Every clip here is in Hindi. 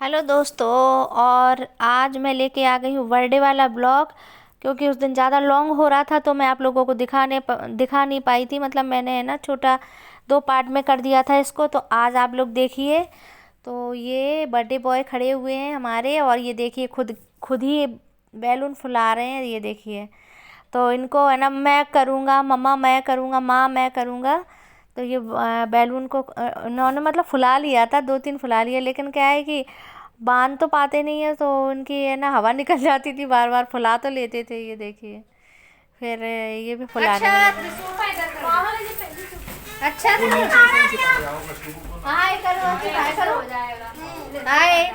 हेलो दोस्तों। और आज मैं लेके आ गई हूँ बर्थडे वाला ब्लॉग। क्योंकि उस दिन ज़्यादा लॉन्ग हो रहा था तो मैं आप लोगों को दिखा नहीं पाई थी। मतलब मैंने है ना छोटा दो पार्ट में कर दिया था इसको। तो आज आप लोग देखिए। तो ये बर्थडे बॉय खड़े हुए हैं हमारे, और ये देखिए खुद खुद ही बैलून फुला रहे हैं, ये देखिए। तो इनको है ना मैं करूँगा, मम्मा मैं करूँगा, माँ मैं करूँगा। तो ये बैलून को इन्होंने मतलब फुला लिया था, दो तीन फुला लिया, लेकिन क्या है कि बांध तो पाते नहीं है, तो उनकी है ना हवा निकल जाती थी, बार बार फुला तो लेते थे। ये देखिए फिर ये भी फुलाने में लगे। अच्छा हाय करो, हाय करो, हाय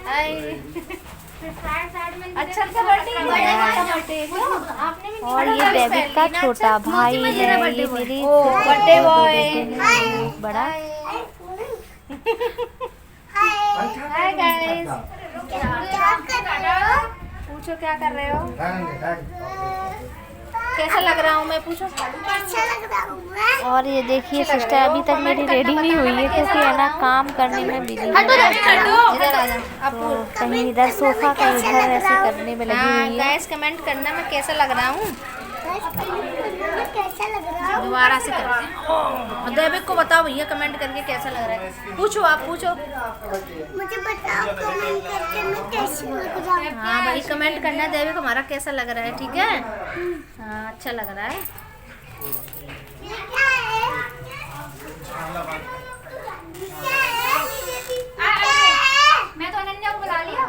हाय। अच्छा का बर्थडे। और ये बेबी का छोटा भाई है, ये मेरी बर्थडे बॉय बड़ा। हाय गाइस, पूछो क्या कर रहे हो, कैसा लग रहा हूँ मैं, पूछो। अच्छा लग रहा हूँ। और ये देखिए सिस्टर अभी तक मेरी रेडी नहीं हुई है, क्योंकि है ना काम करने में बिजी है। तो कहीं इधर सोफा का इधर ऐसे करने में लगी हुई है। गाइस कमेंट करना मैं कैसा लग रहा हूँ, कैसा लग रहा है। दोबारा से करते हैं, देविक को बताओ भैया कमेंट करके कैसा लग रहा है। पूछो, आप पूछो, मुझे बताओ कमेंट करके मैं कैसा लग रहा हूँ। हाँ भाई कमेंट करना है देविक हमारा कैसा लग रहा है, ठीक है। हाँ अच्छा लग रहा है। मैं तो अनन्या को बुला लिया।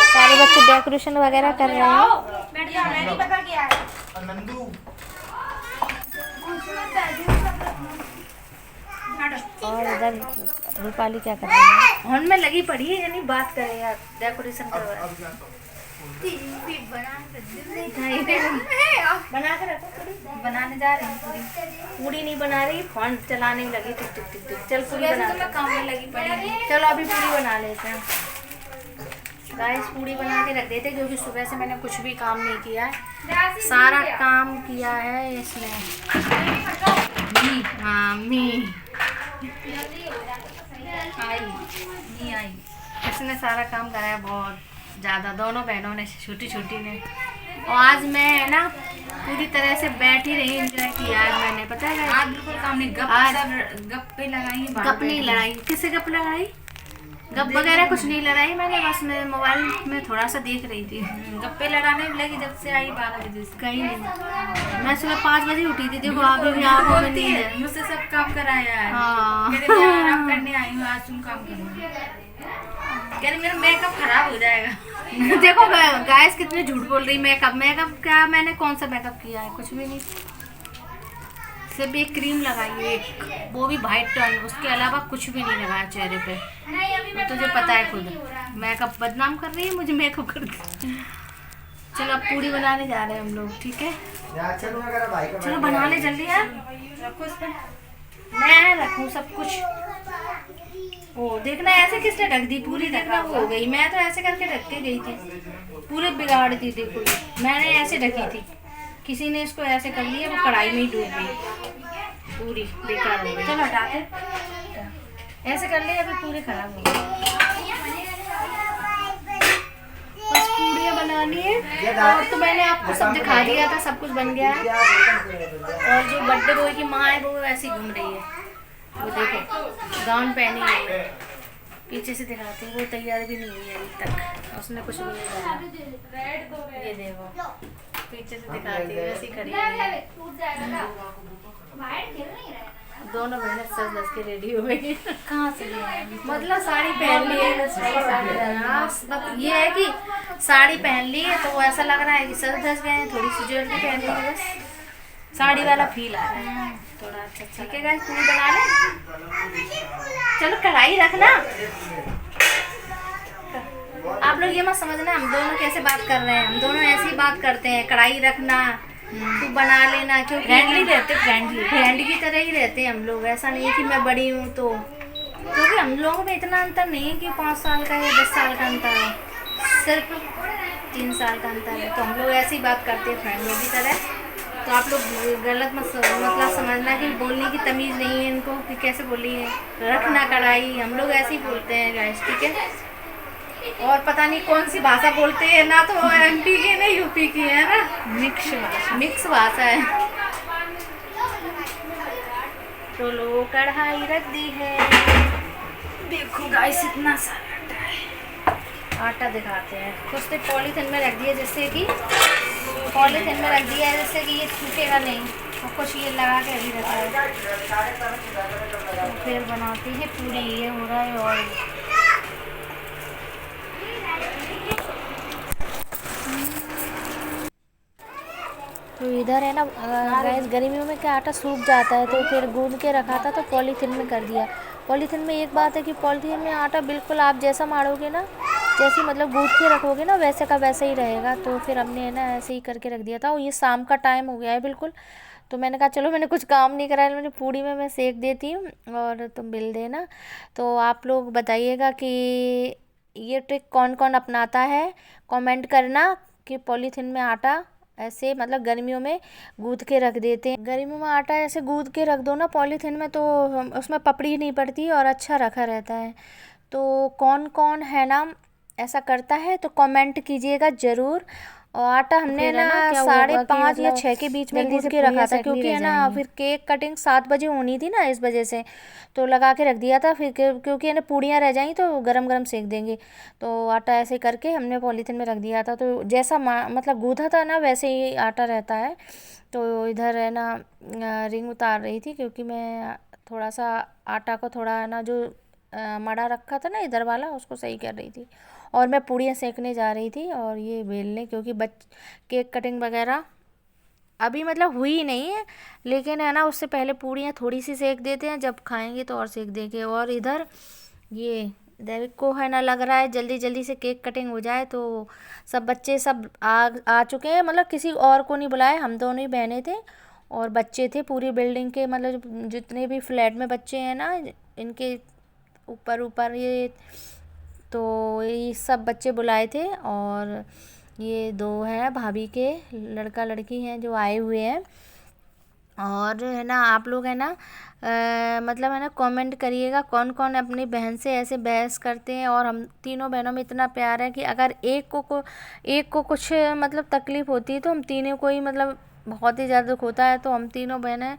सारे बच्चे डेकोरेशन वगैरह कर रहे हैं। और इधर रूपाली क्या कर रही है, फोन में लगी पड़ी है, यानी बात करे यार, डेकोरेशन करवा बना कर रखो। बनाने जा रही हूँ पूरी नहीं बना रही, फोन चलाने में लगी। टिक टिक टिक टिक। चल पूरी बना, काम में लगी पड़ी। चलो अभी पूरी बना लेते हैं। गाइस पूरी बना के रख देते, क्योंकि सुबह से मैंने कुछ भी काम नहीं किया है, सारा काम किया है इसने मी आई। इसने सारा काम करा है बहुत ज़्यादा, दोनों बहनों ने, छोटी छोटी ने। और आज मैं है ना पूरी तरह से बैठ ही रही, एंजॉय किया आज मैंने, पता है। आज बिल्कुल काम नहीं, गप्पे लगाई, गप नहीं लगाई। किसे गप लगाई, गप वगैरह कुछ नहीं लगाई मैंने, बस मैं मोबाइल में थोड़ा सा देख रही थी। गप्पे लगाने में लगी जब से आई 12 बजे से, कहीं नहीं। मैं सुबह 5 बजे उठी थी, देखो अभी भी आँखों में नींद है। मुझसे सब काम कराया है। हाँ आराम करने आई हूँ, आज तुम काम करो। कह रही मेरा मेकअप खराब हो जाएगा। देखो गाइस कितने झूठ बोल रही। मेकअप क्या, मैंने कौन सा मेकअप किया है, कुछ भी नहीं। सिर्फ एक क्रीम लगाई है, एक वो भी वाइट टर्न, उसके अलावा कुछ भी नहीं लगाया चेहरे पे। तो तुझे पता है खुद, मेकअप बदनाम कर रही है मुझे मेकअप करके। चलो अब पूरी बनाने जा रहे हैं हम लोग, ठीक है। चलो बना ले जल्दी यार, रखो इस पे, मैं रखूँ सब कुछ। ओ देखना ऐसे किसने ढक दी, पूरी ढका हो गई। मैं तो ऐसे करके ढक के गई थी, पूरे बिगाड़ दी। देखो मैंने ऐसे ढकी थी, किसी ने इसको ऐसे कर लिया, वो कढ़ाई में ही डूब गई, पूरी बेकार हो गई। चलो हटाते, ऐसे कर लिया, अभी पूरी खराब हो गई। बस पूड़ियाँ बनानी है, और तो मैंने आपको सब दिखा दिया था, सब कुछ बन गया है। और जो बर्थडे बॉय की माँ है वो ऐसी घूम रही है, वो देखो गाउन पहनी है, पीछे से दिखाती है, वो तैयार भी नहीं हुई है अभी तक, उसने कुछ भी नहीं करा। ये देखो पीछे से दिखाती है, वैसी खड़ी है। दोनों बहनें सज धज के रेडी हो गई। कहाँ से मतलब साड़ी पहन ली है। ये है कि साड़ी पहन ली है तो वो ऐसा लग रहा है कि सज धज गए हैं, थोड़ी सी ज्वेलरी पहन ली है, बस साड़ी वाला फील आ रहा है थोड़ा। अच्छा ठीक है गाइस पूरी बना ले। चलो कढ़ाई रखना। आप लोग ये मत समझना हम दोनों कैसे बात कर रहे हैं, हम दोनों ऐसी बात करते हैं, कढ़ाई रखना, तू बना लेना, क्योंकि फ्रेंडली रहते, फ्रेंड की तरह ही रहते हैं हम लोग। ऐसा नहीं है कि मैं बड़ी हूँ तो, क्योंकि हम लोगों में इतना अंतर नहीं है कि 5 साल का या 10 साल का अंतर है, सिर्फ 3 साल का अंतर है। तो हम लोग ऐसी बात करते हैं फ्रेंडों की तरह। तो आप लोग गलत मत मतलब समझना कि बोलने की तमीज़ नहीं है इनको कि कैसे बोली है। रखना कढ़ाई, हम लोग ऐसे ही बोलते हैं गाइस, ठीक है। और पता नहीं कौन सी भाषा बोलते हैं ना, तो वो एमपी की ना यूपी की है ना, मिक्स भाषा है। तो लो कढ़ाई रख दी है, देखो गाइस इतना सारा आटा दिखाते हैं। कुछ तो पॉलीथिन में रख दिया जिससे कि पॉलीथिन में रख दिया है जिससे कि ये सूखेगा नहीं, और कुछ ये लगा के अभी रखा है। तो फिर बनाते हैं पूरी, ये हो रहा है। और तो इधर है ना गाइस, गर्मियों में क्या आटा सूख जाता है, तो फिर गूंद के रखा था तो पॉलीथिन में कर दिया। पॉलीथिन में एक बात है कि पॉलीथिन में आटा बिल्कुल आप जैसा मारोगे ना, जैसे मतलब गूंद के रखोगे ना, वैसे का वैसा ही रहेगा। तो फिर हमने है ना ऐसे ही करके रख दिया था। और ये शाम का टाइम हो गया है बिल्कुल, तो मैंने कहा चलो, मैंने कुछ काम नहीं करा है, मैंने पूड़ी में मैं सेक देती हूँ और तुम बेल देना। तो आप लोग बताइएगा कि ये ट्रिक कौन कौन अपनाता है, कमेंट करना कि पॉलीथिन में आटा ऐसे मतलब गर्मियों में गूंद के रख देते हैं। गर्मियों में आटा ऐसे गूंद के रख दो ना पॉलीथिन में, तो उसमें पपड़ी नहीं पड़ती और अच्छा रखा रहता है। तो कौन कौन है ना ऐसा करता है तो कमेंट कीजिएगा ज़रूर। और आटा हमने ना 5:30 या 6 के बीच में गूंद के रखा था, क्योंकि है ना फिर केक कटिंग 7 बजे होनी थी ना, इस वजह से तो लगा के रख दिया था। फिर क्योंकि है ना पूड़ियाँ रह जाएंगी तो गरम गरम सेक देंगे, तो आटा ऐसे करके हमने पॉलीथिन में रख दिया था। तो जैसा मतलब गूंथा था ना वैसे ही आटा रहता है। तो इधर है ना रिंग उतार रही थी, क्योंकि मैं थोड़ा सा आटा को थोड़ा है ना जो मड़ा रखा था ना इधर वाला, उसको सही कर रही थी। और मैं पूड़ियाँ सेकने जा रही थी और ये बेलने, क्योंकि केक कटिंग वगैरह अभी मतलब हुई नहीं है, लेकिन है ना उससे पहले पूड़ियाँ थोड़ी सी सेक देते हैं, जब खाएंगे तो और सेक देंगे। और इधर ये देविक को है ना लग रहा है जल्दी जल्दी से केक कटिंग हो जाए। तो सब बच्चे सब आ चुके हैं, मतलब किसी और को नहीं बुलाए, हम दोनों ही बहनें थे और बच्चे थे पूरी बिल्डिंग के, मतलब जितने भी फ्लैट में बच्चे हैं ना इनके ऊपर ऊपर ये, तो ये सब बच्चे बुलाए थे। और ये 2 हैं भाभी के लड़का लड़की हैं जो आए हुए हैं। और है ना आप लोग है ना मतलब है ना कमेंट करिएगा कौन कौन अपनी बहन से ऐसे बहस करते हैं। और हम तीनों बहनों में इतना प्यार है कि अगर एक को कुछ मतलब तकलीफ़ होती है तो हम तीनों को ही मतलब बहुत ही ज़्यादा दुख होता है। तो हम तीनों बहनें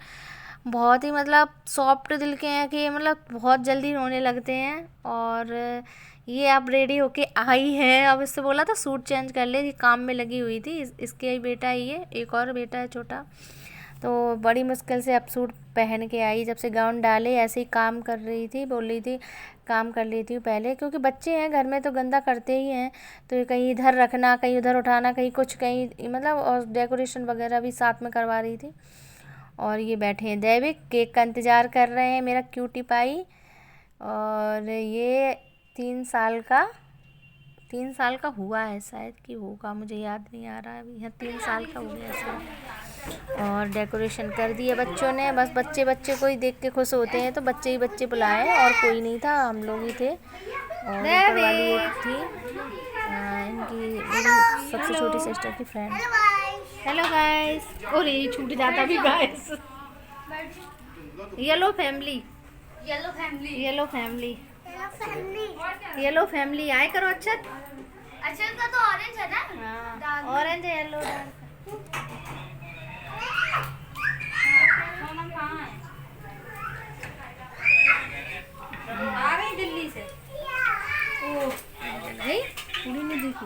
बहुत ही मतलब सॉफ्ट दिल के हैं कि मतलब बहुत जल्दी रोने लगते हैं। और ये अब रेडी होके आई है, अब इससे बोला था सूट चेंज कर ले, ये काम में लगी हुई थी। इसके ही बेटा ही है, एक और बेटा है छोटा। तो बड़ी मुश्किल से अब सूट पहन के आई, जब से गाउन डाले ऐसे ही काम कर रही थी, बोल रही थी काम कर लेती हूँ पहले, क्योंकि बच्चे हैं घर में तो गंदा करते ही हैं। तो कहीं इधर रखना, कहीं उधर उठाना, कहीं कुछ कहीं मतलब, और डेकोरेशन वगैरह भी साथ में करवा रही थी। और ये बैठे हैं दैविक, केक का इंतज़ार कर रहे हैं, मेरा क्यूटी पाई। और ये 3 साल का हुआ है शायद, कि होगा मुझे याद नहीं आ रहा है अभी। हाँ 3 साल का हो गया शायद। और डेकोरेशन कर दिया बच्चों ने, बस बच्चे बच्चे को ही देख के खुश होते हैं, तो बच्चे ही बच्चे बुलाए और कोई नहीं था, हम लोग ही थे। और ऊपर वाली एक थी इनकी मेरी सबसे छोटी सिस्टर की फ्रेंड। हेलो गाइस, और ये छूट जाता भी गाइस। येलो फैमिली आए करो। अक्षत का तो ऑरेंज है ना? हाँ ऑरेंज है, येलो आ गई दिल्ली से। ओ गई पूरी नहीं देखी।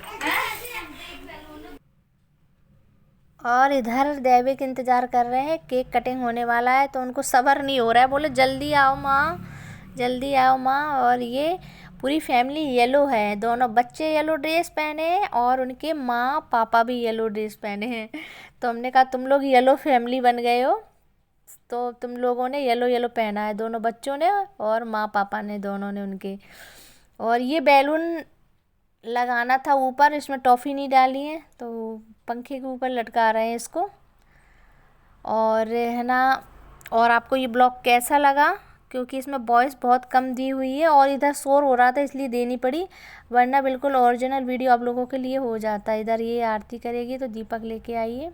और इधर दैविक इंतज़ार कर रहे हैं, केक कटिंग होने वाला है तो उनको सब्र नहीं हो रहा है, बोले जल्दी आओ माँ, जल्दी आओ माँ। और ये पूरी फैमिली येलो है, दोनों बच्चे येलो ड्रेस पहने हैं और उनके माँ पापा भी येलो ड्रेस पहने हैं। तो हमने कहा तुम लोग येलो फैमिली बन गए हो, तो तुम लोगों ने येलो येलो पहना है, दोनों बच्चों ने और माँ पापा ने, दोनों ने उनके। और ये बैलून लगाना था ऊपर, इसमें टॉफ़ी नहीं डाली है तो पंखे के ऊपर लटका रहे हैं इसको। और है ना, और आपको ये ब्लॉग कैसा लगा, क्योंकि इसमें वॉइस बहुत कम दी हुई है और इधर शोर हो रहा था इसलिए देनी पड़ी, वरना बिल्कुल ओरिजिनल वीडियो आप लोगों के लिए हो जाता है। इधर ये आरती करेगी तो दीपक लेके आइए।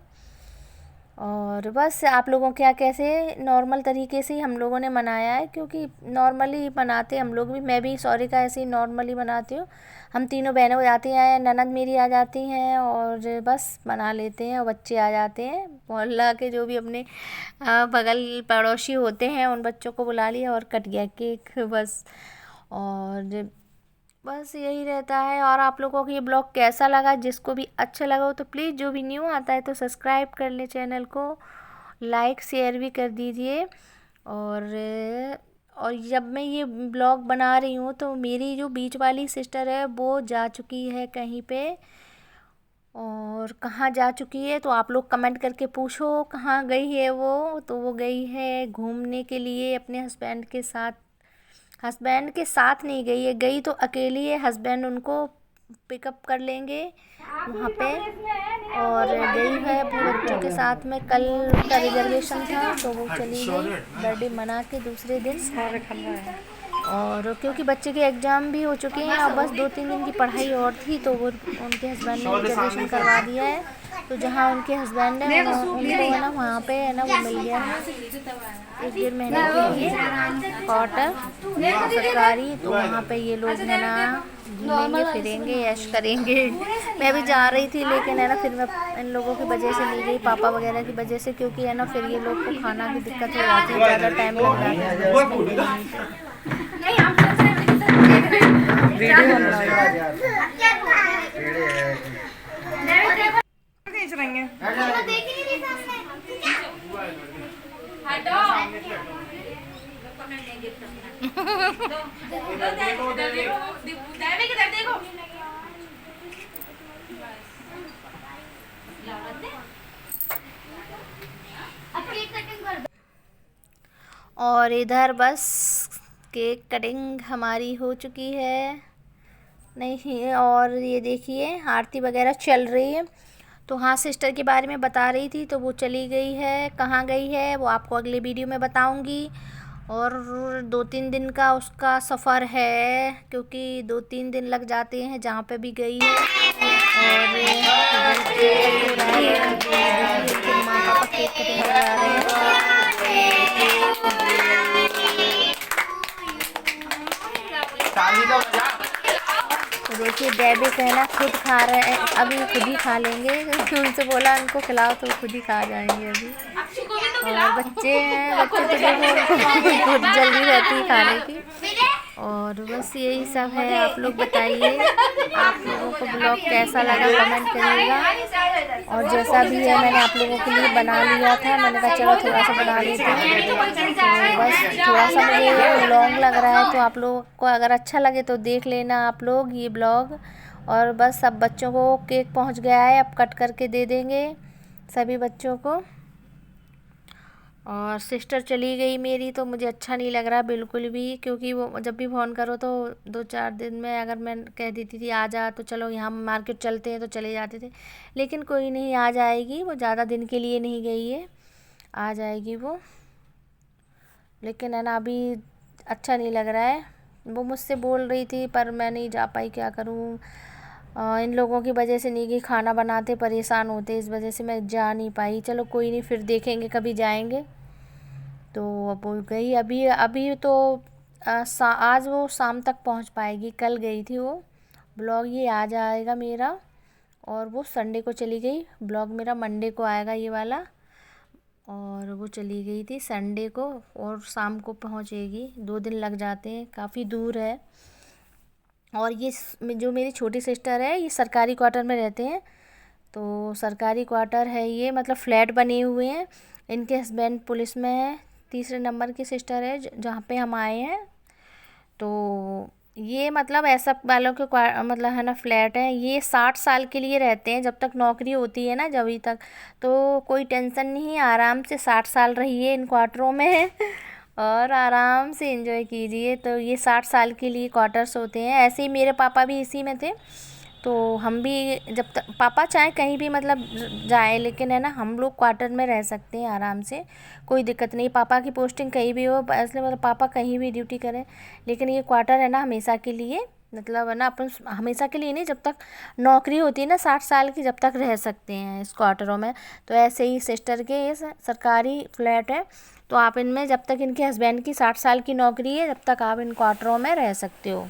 और बस आप लोगों के यहाँ कैसे नॉर्मल तरीके से ही हम लोगों ने मनाया है, क्योंकि नॉर्मली मनाते हम लोग भी, मैं भी सॉरी का ऐसे ही नॉर्मली मनाती हूँ। हम तीनों बहनें हो जाती हैं, ननद मेरी आ जाती हैं और बस मना लेते हैं। और बच्चे आ जाते हैं, मोहल्ला के जो भी अपने बगल पड़ोसी होते हैं उन बच्चों को बुला लिया और कट गया केक बस। और बस यही रहता है। और आप लोगों को ये ब्लॉग कैसा लगा, जिसको भी अच्छा लगा हो तो प्लीज़, जो भी न्यू आता है तो सब्सक्राइब कर ले चैनल को, लाइक शेयर भी कर दीजिए। और जब मैं ये ब्लॉग बना रही हूँ तो मेरी जो बीच वाली सिस्टर है वो जा चुकी है कहीं पे, और कहाँ जा चुकी है तो आप लोग कमेंट करके पूछो कहाँ गई है वो। तो वो गई है घूमने के लिए अपने हस्बैंड के साथ। हस्बैंड के साथ नहीं गई है, गई तो अकेली है, हस्बैंड उनको पिकअप कर लेंगे वहाँ पे। और गई है अपने बच्चों के साथ में, कल का रिजर्वेशन था तो वो चली गई बर्थडे मना के दूसरे दिन। और क्योंकि बच्चे के एग्ज़ाम भी हो चुके हैं और बस 2-3 दिन की पढ़ाई और थी तो वो उनके हस्बैंड ने रिजर्वेशन करवा दिया है। तो जहाँ उनके हस्बैंड है उनको है ना वहाँ पे है ना वो मिल गया है 1-1.5 महीने के लिए क्वार्टर सरकारी। तो वहाँ पे ये लोग है ना घूमेंगे फिरेंगे ऐश करेंगे। मैं भी जा रही थी लेकिन है ना फिर मैं इन लोगों की वजह से नहीं गई, पापा वगैरह की वजह से, क्योंकि है ना फिर ये लोग को खाना की दिक्कत हो जाती है, ज़्यादा टाइम लग जाता है। खींच रही हैं। और इधर बस केक कटिंग हमारी हो चुकी है नहीं, और ये देखिए आरती वगैरह चल रही है। तो हाँ, सिस्टर के बारे में बता रही थी तो वो चली गई है, कहाँ गई है वो आपको अगले वीडियो में बताऊंगी। और 2-3 दिन का उसका सफ़र है, क्योंकि 2-3 दिन लग जाते हैं जहाँ पे भी गई है। और माँ पापा केक कटिंग करा रहे हैं। तो देखिए बेबी कहना खुद खा रहे हैं, अभी खुद ही खा लेंगे। उनसे बोला उनको खिलाओ तो खुद ही खा जाएंगे अभी। और बच्चे हैं, बच्चे तो देखो उनको खुद जल्दी रहती है खाने की। और बस यही सब है। आप लोग बताइए आप लोगों को ब्लॉग कैसा लगा, कमेंट करिएगा। और जैसा भी है मैंने आप लोगों के लिए बना लिया था, मैंने कहा चलो थोड़ा सा बना लेते हैं। तो बस थोड़ा सा मुझे लॉन्ग लग रहा है, तो आप लोगों को अगर अच्छा लगे तो देख लेना आप लोग ये ब्लॉग। और बस सब बच्चों को केक पहुंच गया है, अब कट करके दे देंगे सभी बच्चों को। और सिस्टर चली गई मेरी तो मुझे अच्छा नहीं लग रहा बिल्कुल भी, क्योंकि वो जब भी फ़ोन करो तो 2-4 दिन में अगर मैं कह देती थी आ जा तो चलो यहाँ मार्केट चलते हैं तो चले जाते थे। लेकिन कोई नहीं, आ जाएगी वो, ज़्यादा दिन के लिए नहीं गई है, आ जाएगी वो। लेकिन है ना अभी अच्छा नहीं लग रहा है। वो मुझसे बोल रही थी पर मैं नहीं जा पाई, क्या करूँ, इन लोगों की वजह से नहीं कि खाना बनाते परेशान होते, इस वजह से मैं जा नहीं पाई। चलो कोई नहीं, फिर देखेंगे कभी जाएंगे। तो अब वो गई अभी अभी तो आज वो शाम तक पहुंच पाएगी, कल गई थी वो। ब्लॉग ये आ जाएगा मेरा, और वो संडे को चली गई, ब्लॉग मेरा मंडे को आएगा ये वाला। और वो चली गई थी संडे को और शाम को पहुंचेगी, 2 दिन लग जाते हैं, काफ़ी दूर है। और ये जो मेरी छोटी सिस्टर है ये सरकारी क्वार्टर में रहते हैं। तो सरकारी क्वार्टर है ये, मतलब फ्लैट बने हुए हैं। इनके हस्बैंड पुलिस में है, 3 नंबर की सिस्टर है जहाँ पे हम आए हैं। तो ये मतलब ऐसा वालों के मतलब है ना फ्लैट है, ये 60 साल के लिए रहते हैं, जब तक नौकरी होती है ना जब तक। तो कोई टेंशन नहीं, आराम से 60 साल रहिए इन क्वार्टरों में और आराम से एंजॉय कीजिए। तो ये 60 साल के लिए क्वार्टर्स होते हैं। ऐसे ही मेरे पापा भी इसी में थे, तो हम भी जब तक पापा चाहे कहीं भी मतलब जाए, लेकिन है ना हम लोग क्वार्टर में रह सकते हैं आराम से, कोई दिक्कत नहीं। पापा की पोस्टिंग कहीं भी हो, इसलिए मतलब पापा कहीं भी ड्यूटी करें, लेकिन ये क्वार्टर है ना हमेशा के लिए मतलब है ना, अपन हमेशा के लिए नहीं, जब तक नौकरी होती है ना 60 साल की, जब तक रह सकते हैं इस क्वार्टरों में। तो ऐसे ही सिस्टर के ये सरकारी फ्लैट है, तो आप इनमें जब तक इनके हस्बैंड की 60 साल की नौकरी है, जब तक आप इन क्वार्टरों में रह सकते हो।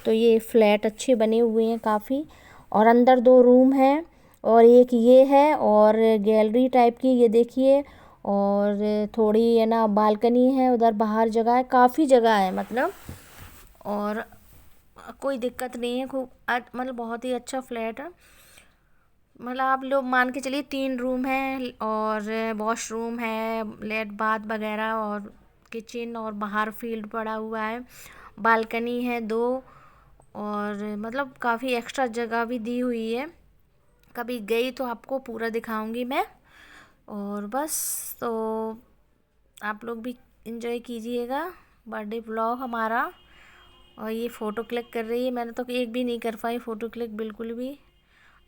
तो ये फ्लैट अच्छे बने हुए हैं काफ़ी, और अंदर 2 रूम हैं और एक ये है, और गैलरी टाइप की ये देखिए, और थोड़ी है ना बालकनी है, उधर बाहर जगह है, काफ़ी जगह है मतलब, और कोई दिक्कत नहीं है। खूब मतलब बहुत ही अच्छा फ्लैट है। मतलब आप लोग मान के चलिए 3 रूम है, और वॉशरूम है, लेट बाथ वगैरह, और किचन, और बाहर फील्ड पड़ा हुआ है, बालकनी है 2, और मतलब काफ़ी एक्स्ट्रा जगह भी दी हुई है। कभी गई तो आपको पूरा दिखाऊंगी मैं। और बस, तो आप लोग भी इंजॉय कीजिएगा बर्थडे व्लॉग हमारा। और ये फ़ोटो क्लिक कर रही है, मैंने तो एक भी नहीं कर पाई फ़ोटो क्लिक बिल्कुल भी।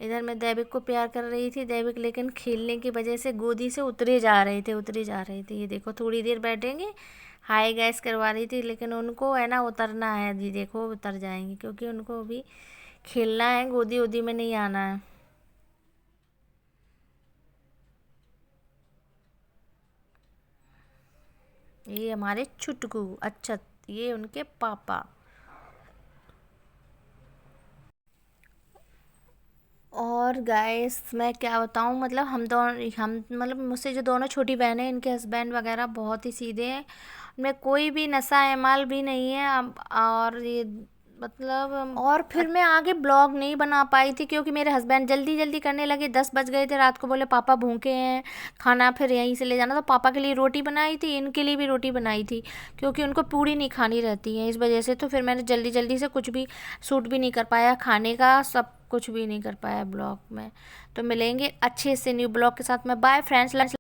इधर मैं दैविक को प्यार कर रही थी, दैविक लेकिन खेलने की वजह से गोदी से उतरे जा रहे थे। ये देखो थोड़ी देर बैठेंगे, हाय गैस करवा रही थी, लेकिन उनको है ना उतरना है जी, देखो उतर जाएंगे क्योंकि उनको अभी खेलना है, गोदी वोदी में नहीं आना है। ये हमारे छुटकू, अच्छा ये उनके पापा। और गाइस मैं क्या बताऊँ, मतलब हम मतलब मुझसे जो दोनों छोटी बहनें हैं, इनके हस्बैंड वगैरह बहुत ही सीधे हैं, उनमें कोई भी नशा एमाल भी नहीं है। और ये मतलब, और फिर मैं आगे ब्लॉग नहीं बना पाई थी क्योंकि मेरे हस्बैंड जल्दी जल्दी करने लगे, 10 बज गए थे रात को, बोले पापा भूखे हैं, खाना फिर यहीं से ले जाना। तो पापा के लिए रोटी बनाई थी, इनके लिए भी रोटी बनाई थी, क्योंकि उनको पूड़ी नहीं खानी रहती है इस वजह से। तो फिर मैंने जल्दी जल्दी से कुछ भी शूट भी नहीं कर पाया, खाने का सब कुछ भी नहीं कर पाया ब्लॉग में। तो मिलेंगे अच्छे से न्यू ब्लॉग के साथ में। Bye friends.